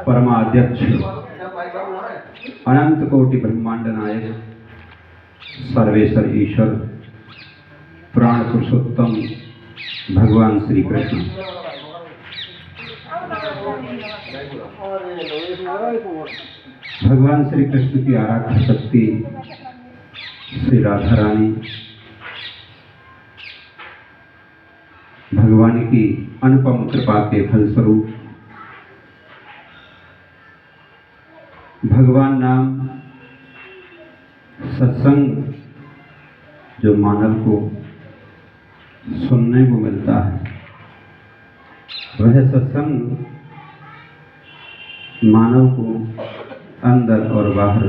परमाध्यक्ष अनंत कोटि ब्रह्मांड नायक सर्वेश्वर ईश्वर प्राण पुरुषोत्तम भगवान श्री कृष्ण भगवान श्री कृष्ण की आराध्य शक्ति श्री राधा रानी भगवान की अनुपम कृपा के फलस्वरूप भगवान नाम सत्संग जो मानव को सुनने को मिलता है, वह सत्संग मानव को अंदर और बाहर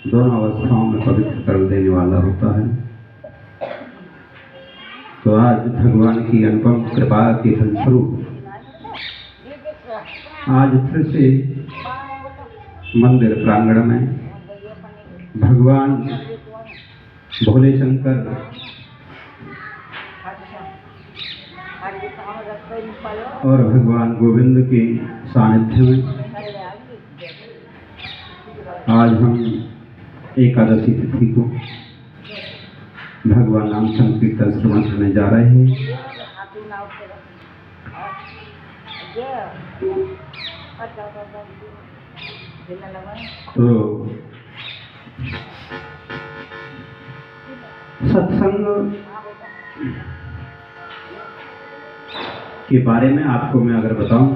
दोनों अवस्थाओं में पवित्र कर देने वाला होता है। तो आज भगवान की अनुपम कृपा के फलस्वरूप आज फिर से मंदिर प्रांगण में भगवान भोले शंकर और भगवान गोविंद के सानिध्य में आज हम एकादशी तिथि को भगवान नाम संकीर्तन श्रवण करने जा रहे हैं। तो सत्संग के बारे में आपको मैं अगर बताऊं,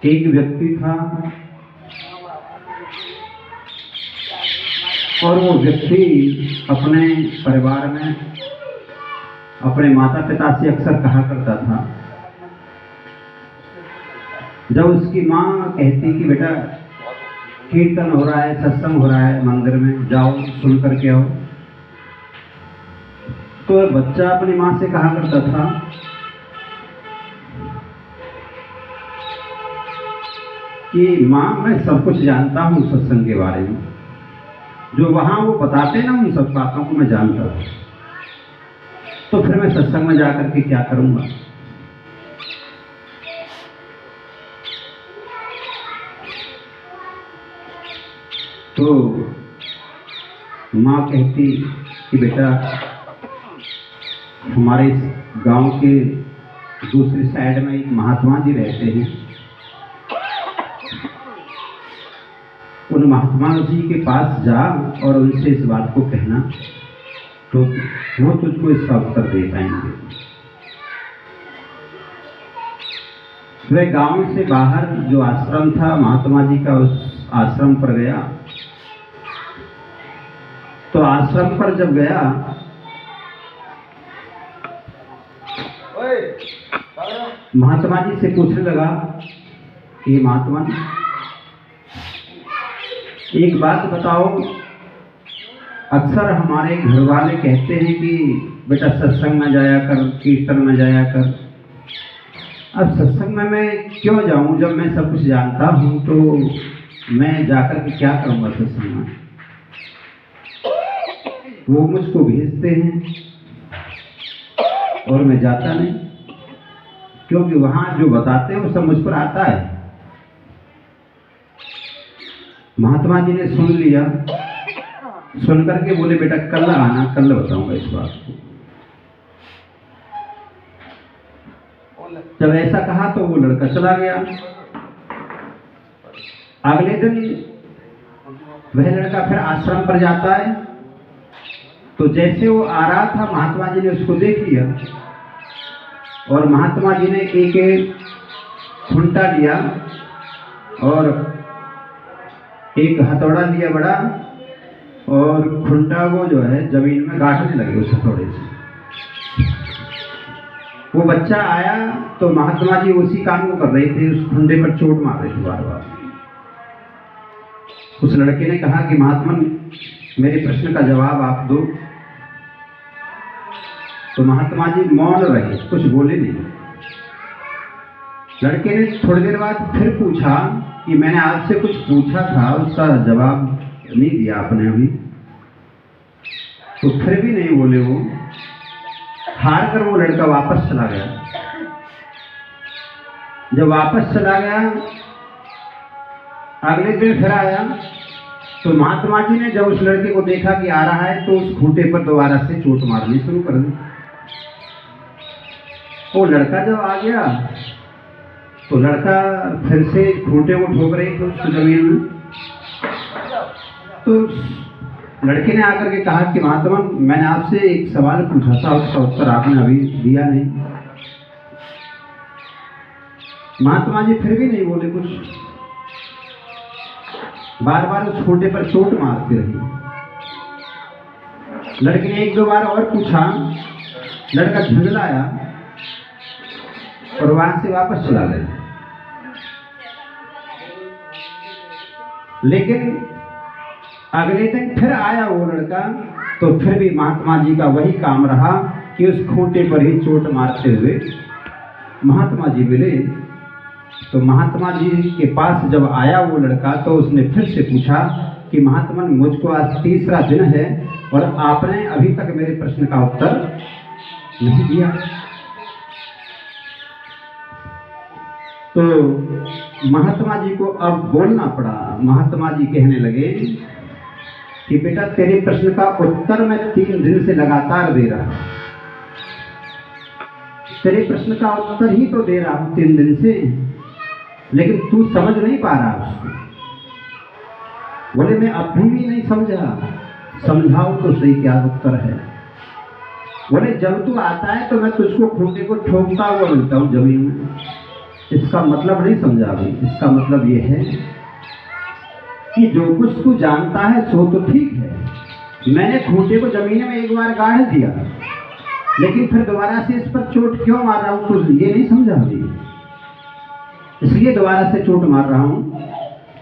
एक व्यक्ति था और वो व्यक्ति अपने परिवार में अपने माता पिता से अक्सर कहा करता था, जब उसकी माँ कहती कि बेटा कीर्तन हो रहा है, सत्संग हो रहा है मंदिर में, जाओ सुन करके आओ, तो बच्चा अपनी माँ से कहा करता था कि माँ मैं सब कुछ जानता हूँ सत्संग के बारे में, जो वहाँ वो बताते ना उन सब बातों को मैं जानता हूँ, तो फिर मैं सत्संग में जाकर के क्या करूँगा। तो माँ कहती कि बेटा हमारे गांव के दूसरी साइड में एक महात्मा जी रहते हैं, उन महात्मा जी के पास जा और उनसे इस बात को कहना, तो वो तुझको इसका उत्तर दे पाएंगे। वह गांव से बाहर जो आश्रम था महात्मा जी का, उस आश्रम पर गया। तो आश्रम पर जब गया महात्मा जी से पूछने लगा कि महात्मा एक बात बताओ, अक्सर हमारे घर वाले कहते हैं कि बेटा सत्संग में जाया कर, कीर्तन में जाया कर। अब सत्संग में मैं क्यों जाऊं जब मैं सब कुछ जानता हूं, तो मैं जाकर के क्या करूंगा सत्संग में। वो मुझको भेजते हैं और मैं जाता नहीं, क्योंकि वहां जो बताते हैं वो सब मुझ पर आता है। महात्मा जी ने सुन लिया, सुन करके बोले बेटा कल आना, कल बताऊंगा इस बात को। जब ऐसा कहा तो वो लड़का चला गया। अगले दिन वह लड़का फिर आश्रम पर जाता है। तो जैसे वो आ रहा था महात्मा जी ने उसको देख लिया और महात्मा जी ने एक खुंटा लिया और एक हथौड़ा लिया बड़ा, और खुंटा को जो है जमीन में गाड़ने लगे उस हथौड़े से। वो बच्चा आया तो महात्मा जी उसी काम को कर रहे थे, उस खुंडे पर चोट मार रहे थे बार बार। उस लड़के ने कहा कि महात्मा मेरे प्रश्न का जवाब आप दो। तो महात्मा जी मौन रहे, कुछ बोले नहीं। लड़के ने थोड़ी देर बाद फिर पूछा कि मैंने आपसे कुछ पूछा था, उसका जवाब नहीं दिया आपने अभी। तो फिर भी नहीं बोले वो। हार कर वो लड़का वापस चला गया। जब वापस चला गया, अगले दिन फिर आया, तो महात्मा जी ने जब उस लड़के को देखा कि आ रहा है, तो उस खूंटे पर दोबारा से चोट मारनी शुरू कर दी। वो लड़का जब आ गया, तो लड़का फिर से खूंटे को ठोक रही थी उस जमीन में। तो लड़के ने आकर के कहा कि महात्मा, मैंने आपसे एक सवाल पूछा था, उसका उत्तर आपने अभी दिया नहीं। महात्मा जी फिर भी नहीं बोले कुछ, बार बार उस खूंटे पर चोट मारते रहे। लड़के ने एक दो बार और पूछा, लड़का झुंझलाया और वहां से वापस चला गया। लेकिन अगले दिन फिर आया वो लड़का, तो फिर भी महात्मा जी का वही काम रहा कि उस खूंटे पर ही चोट मारते हुए महात्मा जी मिले। तो महात्मा जी के पास जब आया वो लड़का, तो उसने फिर से पूछा कि महात्मा, मुझको आज तीसरा दिन है और आपने अभी तक मेरे प्रश्न का उत्तर नहीं दिया। तो महात्मा जी को अब बोलना पड़ा। महात्मा जी कहने लगे कि बेटा, तेरे प्रश्न का उत्तर मैं 3 दिन से लगातार दे रहा हूं। तेरे प्रश्न का उत्तर ही तो दे रहा हूं 3 दिन से, लेकिन तू समझ नहीं पा रहा उसको। बोले, मैं अभी भी नहीं समझा। समझाओ तो सही, क्या उत्तर है? बोले, जब तू आता है तो मैं तुझको खूंटे को ठोकता हुआ मिलता हूं जमीन में। इसका मतलब नहीं समझा भाई। इसका मतलब ये है कि जो कुछ तू जानता है सो तो ठीक है। मैंने खूंटे को जमीन में एक बार गाड़ दिया, लेकिन फिर दोबारा से इस पर चोट क्यों मार रहा हूं, तो ये नहीं समझा भाई। इसलिए दोबारा से चोट मार रहा हूं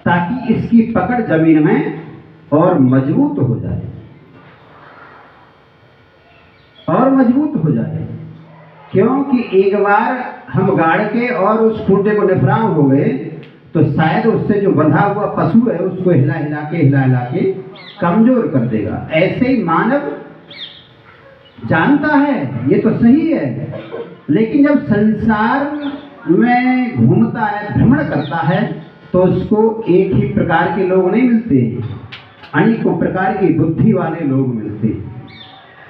ताकि इसकी पकड़ जमीन में और मजबूत हो जाए, और मजबूत हो जाए। क्योंकि एक बार हम गाड़ के और उस खूंटे को निफराम हो गए, तो शायद उससे जो बंधा हुआ पशु है उसको हिला हिला के कमजोर कर देगा। ऐसे ही मानव जानता है ये तो सही है, लेकिन जब संसार में घूमता है, भ्रमण करता है, तो उसको एक ही प्रकार के लोग नहीं मिलते, अनेकों प्रकार की बुद्धि वाले लोग मिलते हैं।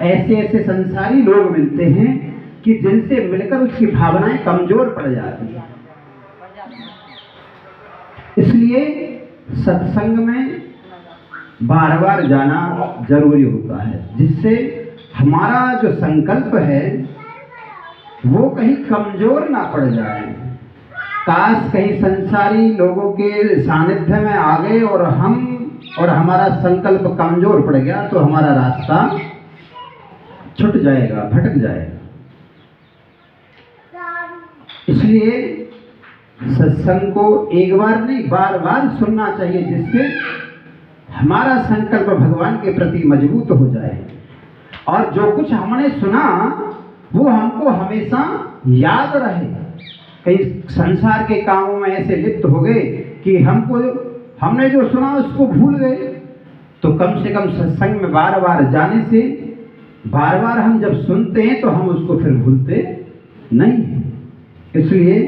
ऐसे ऐसे संसारी लोग मिलते हैं कि जिनसे मिलकर उसकी भावनाएं कमजोर पड़ जाती हैं। इसलिए सत्संग में बार बार जाना जरूरी होता है, जिससे हमारा जो संकल्प है वो कहीं कमजोर ना पड़ जाए। काश कहीं संसारी लोगों के सानिध्य में आ गए और हमारा संकल्प कमजोर पड़ गया, तो हमारा रास्ता छूट जाएगा, भटक जाएगा। इसलिए सत्संग को एक बार नहीं, बार बार सुनना चाहिए, जिससे हमारा संकल्प भगवान के प्रति मजबूत हो जाए, और जो कुछ हमने सुना वो हमको हमेशा याद रहे। कई संसार के कामों में ऐसे लिप्त हो गए कि हमने जो सुना उसको भूल गए। तो कम से कम सत्संग में बार बार जाने से, बार बार हम जब सुनते हैं तो हम उसको फिर भूलते नहीं। इसलिए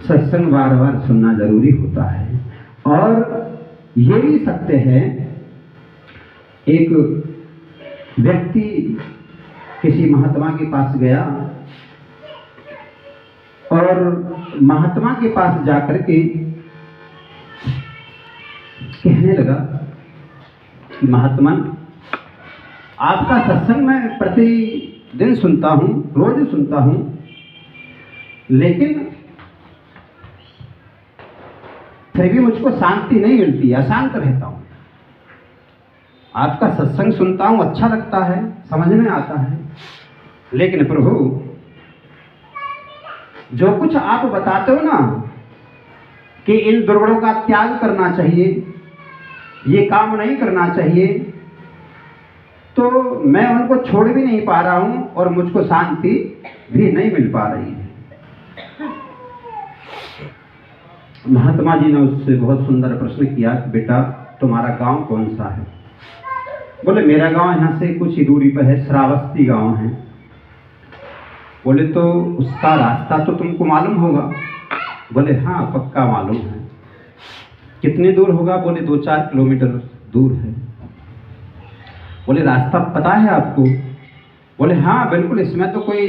सत्संग बार बार सुनना जरूरी होता है। और ये भी सत्य है, एक व्यक्ति किसी महात्मा के पास गया और महात्मा के पास जाकर के कहने लगा कि महात्मा, आपका सत्संग मैं प्रतिदिन सुनता हूँ, रोज सुनता हूँ, लेकिन फिर भी मुझको शांति नहीं मिलती, अशांत रहता हूँ। आपका सत्संग सुनता हूँ, अच्छा लगता है, समझ में आता है, लेकिन प्रभु जो कुछ आप बताते हो ना कि इन दुर्गुणों का त्याग करना चाहिए, ये काम नहीं करना चाहिए, तो मैं उनको छोड़ भी नहीं पा रहा हूं और मुझको शांति भी नहीं मिल पा रही है। महात्मा जी ने उससे बहुत सुंदर प्रश्न किया, बेटा तुम्हारा गांव कौन सा है? बोले, मेरा गांव यहाँ से कुछ ही दूरी पर है, श्रावस्ती गांव है। बोले तो उसका रास्ता तो तुमको मालूम होगा? बोले हाँ पक्का मालूम है। कितनी दूर होगा? बोले 2-4 किलोमीटर दूर है। बोले रास्ता पता है आपको? बोले हाँ बिल्कुल, इसमें तो कोई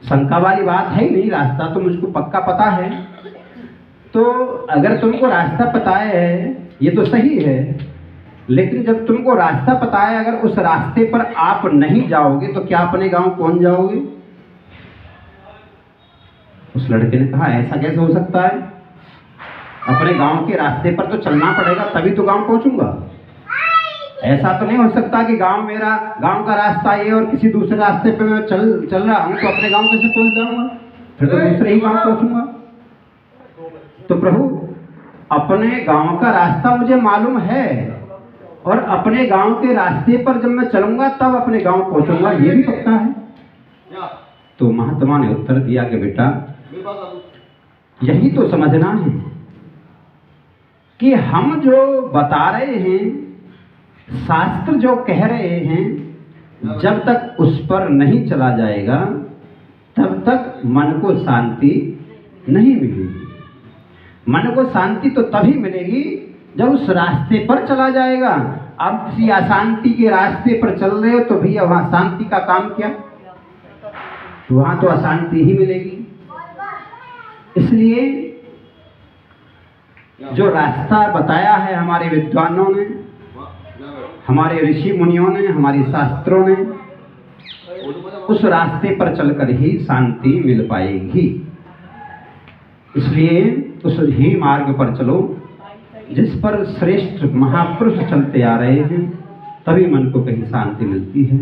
शंका वाली बात है ही नहीं, रास्ता तो मुझको पक्का पता है। तो अगर तुमको रास्ता पता है ये तो सही है, लेकिन जब तुमको रास्ता पता है अगर उस रास्ते पर आप नहीं जाओगे तो क्या अपने गांव पहुंच जाओगे? उस लड़के ने कहा ऐसा कैसे हो सकता है, अपने गांव के रास्ते पर तो चलना पड़ेगा तभी तो गांव पहुंचूंगा। ऐसा तो नहीं हो सकता कि मेरा गांव का रास्ता ये और किसी दूसरे रास्ते पे मैं चल रहा हूं तो अपने गांव कैसे पहुंच जाऊंगा? फिर तो दूसरे ही गांव पहुंचूंगा। तो प्रभु अपने गांव का रास्ता मुझे मालूम है और अपने गांव के रास्ते पर जब मैं चलूंगा तब अपने गांव पहुंचूंगा, ये भी पक्का है। तो महात्मा ने उत्तर दिया कि बेटा यही तो समझना है कि हम जो बता रहे हैं, शास्त्र जो कह रहे हैं, जब तक उस पर नहीं चला जाएगा तब तक मन को शांति नहीं मिलेगी। मन को शांति तो तभी मिलेगी जब उस रास्ते पर चला जाएगा। अब किसी अशांति के रास्ते पर चल रहे हो तो भैया वहां शांति का काम क्या? तो वहां तो अशांति ही मिलेगी। इसलिए जो रास्ता बताया है हमारे विद्वानों ने, हमारे ऋषि मुनियों ने, हमारे शास्त्रों ने, उस रास्ते पर चलकर ही शांति मिल पाएगी। इसलिए उस ही मार्ग पर चलो जिस पर श्रेष्ठ महापुरुष चलते आ रहे हैं, तभी मन को कहीं शांति मिलती है।